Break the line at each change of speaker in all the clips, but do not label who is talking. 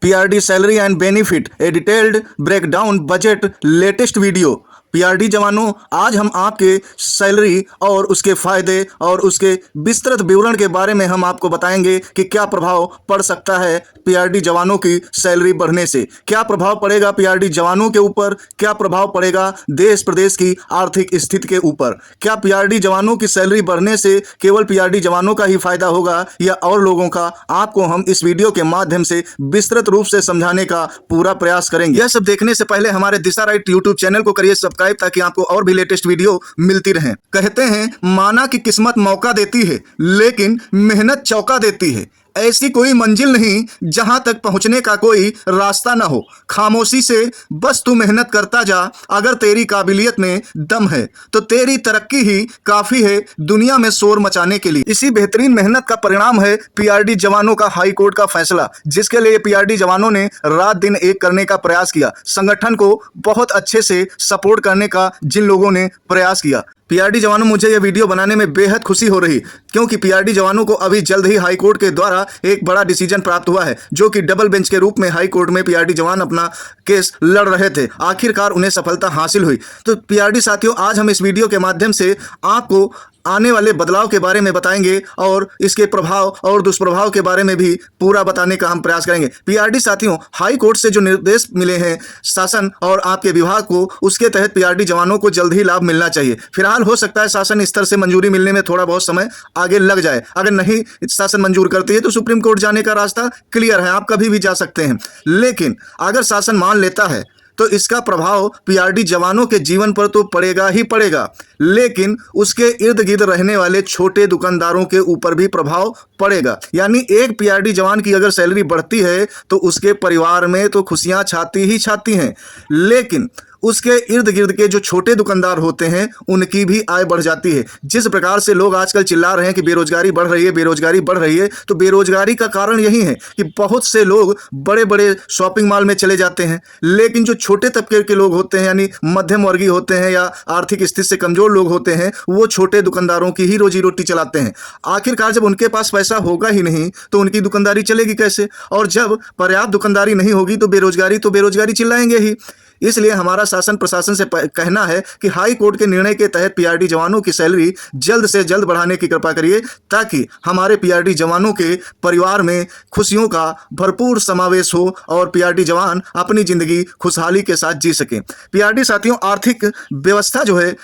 PRD salary and benefit A detailed breakdown budget latest video. PRD जवानों, आज हम आपके सैलरी और उसके फ़ायदे और उसके विस्तृत विवरण के बारे में हम आपको बताएंगे कि क्या प्रभाव पड़ सकता है पीआरडी जवानों की सैलरी बढ़ने से। क्या प्रभाव पड़ेगा पीआरडी जवानों के ऊपर, क्या प्रभाव पड़ेगा देश प्रदेश की आर्थिक स्थिति के ऊपर। क्या पीआरडी जवानों की सैलरी बढ़ने से केवल पीआरडी जवानों का ही फायदा होगा या और लोगों का, आपको हम इस वीडियो के माध्यम से विस्तृत रूप से समझाने का पूरा प्रयास करेंगे। यह सब देखने से पहले हमारे दिशा राइट यूट्यूब चैनल को करिए सब्सक्राइब, ताकि आपको और भी लेटेस्ट वीडियो मिलती रहे। कहते हैं माना कि किस्मत मौका देती है लेकिन मेहनत चौका देती है। ऐसी कोई मंजिल नहीं जहां तक पहुंचने का कोई रास्ता ना हो। खामोशी से बस तू मेहनत करता जा। अगर तेरी काबिलियत में दम है तो तेरी तरक्की ही काफी है दुनिया में शोर मचाने के लिए। इसी बेहतरीन मेहनत का परिणाम है पीआरडी जवानों का हाई कोर्ट का फैसला, जिसके लिए पीआरडी जवानों ने रात दिन एक करने का प्रयास किया। संगठन को बहुत अच्छे से सपोर्ट करने का जिन लोगों ने प्रयास किया। पीआरडी जवानों, मुझे यह वीडियो बनाने में बेहद खुशी हो रही, क्योंकि पीआरडी जवानों को अभी जल्द ही हाई कोर्ट के द्वारा एक बड़ा डिसीजन प्राप्त हुआ है, जो कि डबल बेंच के रूप में हाई कोर्ट में पीआरडी जवान अपना केस लड़ रहे थे। आखिरकार उन्हें सफलता हासिल हुई। तो पीआरडी साथियों, आज हम इस वीडियो के माध्यम से आपको आने वाले बदलाव के बारे में बताएंगे और इसके प्रभाव और दुष्प्रभाव के बारे में भी पूरा बताने का हम प्रयास करेंगे। पीआरडी साथियों, हाई कोर्ट से जो निर्देश मिले हैं शासन और आपके विभाग को, उसके तहत पीआरडी जवानों को जल्द ही लाभ मिलना चाहिए। फिलहाल हो सकता है शासन स्तर से मंजूरी मिलने में थोड़ा बहुत समय आगे लग जाए। अगर नहीं शासन मंजूर करती है तो सुप्रीम कोर्ट जाने का रास्ता क्लियर है, आप कभी भी जा सकते हैं। लेकिन अगर शासन मान लेता है तो इसका प्रभाव पीआरडी जवानों के जीवन पर तो पड़ेगा ही पड़ेगा, लेकिन उसके इर्द गिर्द रहने वाले छोटे दुकानदारों के ऊपर भी प्रभाव पड़ेगा। यानी एक पीआरडी जवान की अगर सैलरी बढ़ती है तो उसके परिवार में तो खुशियां छाती ही छाती हैं, लेकिन उसके इर्द गिर्द के जो छोटे दुकानदार होते हैं उनकी भी आय बढ़ जाती है। जिस प्रकार से लोग आजकल चिल्ला रहे हैं कि बेरोजगारी बढ़ रही है, बेरोजगारी बढ़ रही है, तो बेरोजगारी का कारण यही है कि बहुत से लोग बड़े बड़े शॉपिंग मॉल में चले जाते हैं, लेकिन जो छोटे तबके के लोग होते हैं, यानी मध्यम वर्गीय होते हैं या आर्थिक स्थिति से कमजोर लोग होते हैं, वो छोटे दुकानदारों की ही रोजी रोटी चलाते हैं। आखिरकार जब उनके पास पैसा होगा ही नहीं तो उनकी दुकानदारी चलेगी कैसे, और जब पर्याप्त दुकानदारी नहीं होगी तो बेरोजगारी चिल्लाएंगे ही। इसलिए हमारा शासन प्रशासन से कहना है कि हाई कोर्ट के निर्णय के तहत पीआरडी जवानों की सैलरी जल्द से जल्द बढ़ाने की कृपा करिए, ताकि हमारे पीआरडी जवानों के परिवार में खुशियों का भरपूर समावेश हो और पीआरडी जवान अपनी जिंदगी खुशहाली के साथ जी सकें। पीआरडी साथियों, आर्थिक व्यवस्था जो है,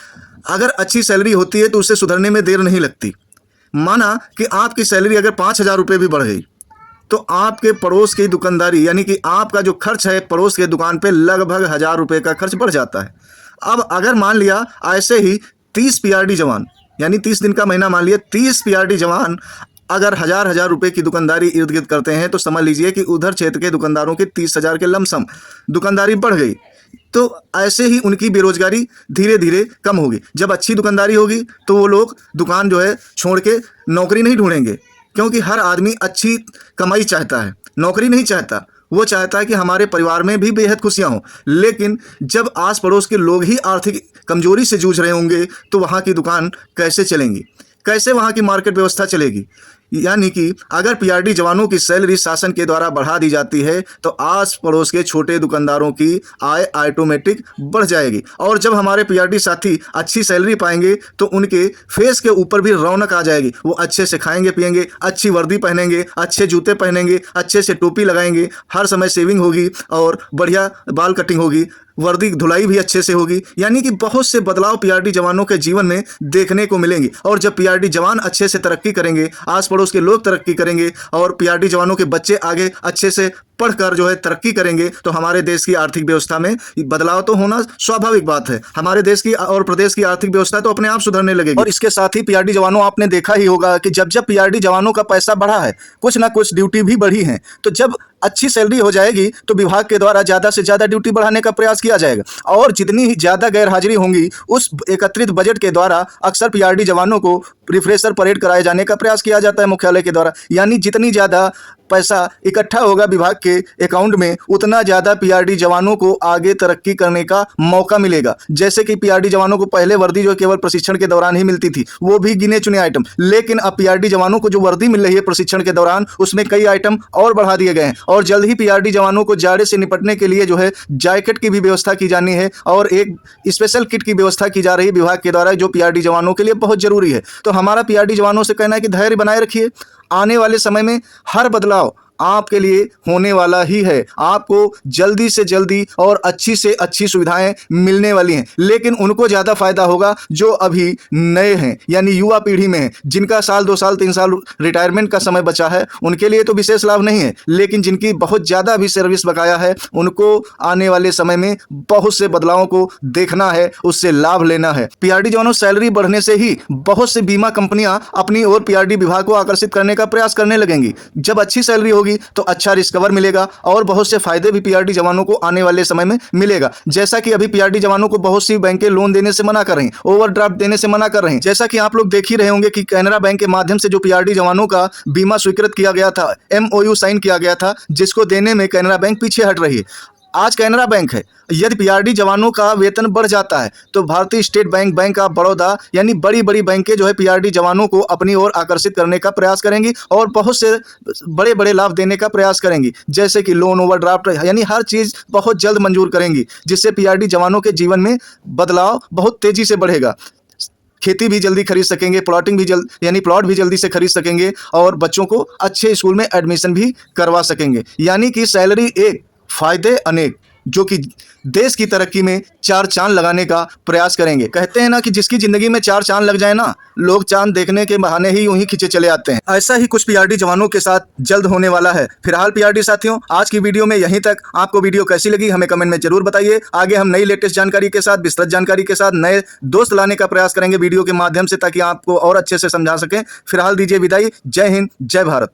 अगर अच्छी सैलरी होती है तो उसे सुधरने में देर नहीं लगती। माना कि आपकी सैलरी अगर 5,000 रुपये भी बढ़ गई तो आपके पड़ोस की दुकानदारी, यानी कि आपका जो खर्च है पड़ोस के दुकान पे, लगभग 1,000 रुपये का खर्च बढ़ जाता है। अब अगर मान लिया ऐसे ही 30 पीआरडी जवान, यानी 30 दिन का महीना मान लिया, 30 पीआरडी जवान अगर 1,000 रुपये की दुकानदारी इर्द गिर्द करते हैं तो समझ लीजिए कि उधर क्षेत्र के दुकानदारों की 30,000 के लमसम दुकानदारी बढ़ गई। तो ऐसे ही उनकी बेरोजगारी धीरे धीरे कम होगी। जब अच्छी दुकानदारी होगी तो वो लोग दुकान जो है छोड़ के नौकरी नहीं ढूंढेंगे, क्योंकि हर आदमी अच्छी कमाई चाहता है, नौकरी नहीं चाहता। वो चाहता है कि हमारे परिवार में भी बेहद खुशियां हों। लेकिन जब आस पड़ोस के लोग ही आर्थिक कमजोरी से जूझ रहे होंगे तो वहाँ की दुकान कैसे चलेंगी, कैसे वहाँ की मार्केट व्यवस्था चलेगी। यानी कि अगर पीआरडी जवानों की सैलरी शासन के द्वारा बढ़ा दी जाती है तो आस पड़ोस के छोटे दुकानदारों की आय ऑटोमेटिक बढ़ जाएगी, और जब हमारे पीआरडी साथी अच्छी सैलरी पाएंगे तो उनके फेस के ऊपर भी रौनक आ जाएगी। वो अच्छे से खाएंगे पिएंगे, अच्छी वर्दी पहनेंगे, अच्छे जूते पहनेंगे, अच्छे से टोपी लगाएंगे, हर समय शेविंग होगी और बढ़िया बाल कटिंग होगी, वर्दी धुलाई भी अच्छे से होगी। यानी कि बहुत से बदलाव पीआरडी जवानों के जीवन में देखने को मिलेंगे। और जब पीआरडी जवान अच्छे से तरक्की करेंगे, आस पड़ोस के लोग तरक्की करेंगे और पीआरडी जवानों के बच्चे आगे अच्छे से पढ़कर जो है तरक्की करेंगे, तो हमारे देश की आर्थिक व्यवस्था में बदलाव तो होना स्वाभाविक बात है। हमारे देश की और प्रदेश की आर्थिक व्यवस्था तो अपने आप सुधरने लगेगी। और इसके साथ ही पीआरडी जवानों, आपने देखा ही होगा कि जब जब पीआरडी जवानों का पैसा बढ़ा है, कुछ ना कुछ ड्यूटी भी बढ़ी है, तो जब अच्छी सैलरी हो जाएगी तो विभाग के द्वारा ज़्यादा से ज़्यादा ड्यूटी बढ़ाने का प्रयास किया जाएगा, और जितनी ज़्यादा गैर हाजिरी होंगी उस एकत्रित बजट के द्वारा अक्सर पीआरडी जवानों को रिफ्रेशर परेड कराए जाने का प्रयास किया जाता है मुख्यालय के द्वारा। यानी जितनी ज़्यादा पैसा इकट्ठा होगा विभाग आपके अकाउंट में उतना ज़्यादा पीआरडी जवानों को आगे तरक्की करने का मौका मिलेगा। जैसे कि पीआरडी जवानों को पहले वर्दी जो केवल प्रशिक्षण के दौरान ही मिलती थी, वो भी गिने चुने आइटम, लेकिन अब पीआरडी जवानों को जो वर्दी मिल रही है प्रशिक्षण के दौरान, उसमें कई आइटम और बढ़ा दिए गए हैं और जल्द ही पीआरडी जवानों को जाड़े से निपटने के लिए जो है जैकेट की भी व्यवस्था की जानी है और एक स्पेशल किट की व्यवस्था की जा रही है विभाग के द्वारा, जो पीआरडी जवानों के लिए बहुत जरूरी है। तो हमारा पीआरडी जवानों से कहना है कि धैर्य बनाए रखिए। आने वाले समय में हर बदलाव आपके लिए होने वाला ही है। आपको जल्दी से जल्दी और अच्छी से अच्छी सुविधाएं मिलने वाली हैं, लेकिन उनको ज़्यादा फायदा होगा जो अभी नए हैं, यानी युवा पीढ़ी में हैं, जिनका साल 2 साल 3 साल रिटायरमेंट का समय बचा है। उनके लिए तो विशेष लाभ नहीं है, लेकिन जिनकी बहुत ज़्यादा अभी सर्विस बकाया है, उनको आने वाले समय में बहुत से बदलावों को देखना है, उससे लाभ लेना है। पीआरडी जवानों, सैलरी बढ़ने से ही बहुत से बीमा कंपनियां अपनी ओर पीआरडी विभाग को आकर्षित करने का प्रयास करने लगेंगी। जब अच्छी सैलरी होगी तो अच्छा रिस्क कवर मिलेगा और बहुत से फायदे भी पीआरडी जवानों को आने वाले समय में मिलेगा। जैसा कि अभी पीआरडी जवानों को बहुत सी बैंकें लोन देने से मना कर रही हैं, ओवरड्राफ्ट देने से मना कर रही हैं। जैसा कि आप लोग देख ही रहे होंगे कि कैनरा बैंक के माध्यम से जो पीआरडी जवानों का बीमा स्वीकृत किया गया था, MOU साइन किया गया था, जिसको देने में कैनरा बैंक पीछे हट रही है। आज कैनरा बैंक है, यदि पीआरडी जवानों का वेतन बढ़ जाता है तो भारतीय state bank, bank of Baroda, यानी बड़ी बड़ी बैंकें जो है पीआरडी जवानों को अपनी ओर आकर्षित करने का प्रयास करेंगी और बहुत से बड़े बड़े लाभ देने का प्रयास करेंगी, जैसे कि लोन, ओवरड्राफ्ट, यानी हर चीज़ बहुत जल्द मंजूर करेंगी, जिससे पीआरडी जवानों के जीवन में बदलाव बहुत तेज़ी से बढ़ेगा। खेती भी जल्दी खरीद सकेंगे, प्लॉटिंग भी यानी प्लॉट भी जल्दी से खरीद सकेंगे और बच्चों को अच्छे स्कूल में एडमिशन भी करवा सकेंगे। यानी कि सैलरी एक, फायदे अनेक, जो कि देश की तरक्की में 4 चांद लगाने का प्रयास करेंगे। कहते हैं ना कि जिसकी जिंदगी में 4 चांद लग जाए ना, लोग चांद देखने के बहाने ही यूं ही खींचे चले आते हैं। ऐसा ही कुछ पीआरडी जवानों के साथ जल्द होने वाला है। फिलहाल पीआरडी साथियों, आज की वीडियो में यहीं तक। आपको वीडियो कैसी लगी हमें कमेंट में जरूर बताइए। आगे हम नई लेटेस्ट जानकारी के साथ, विस्तृत जानकारी के साथ नए दोस्त लाने का प्रयास करेंगे वीडियो के माध्यम से, ताकि आपको और अच्छे से समझा सकें। फिलहाल दीजिए विदाई। जय हिंद, जय भारत।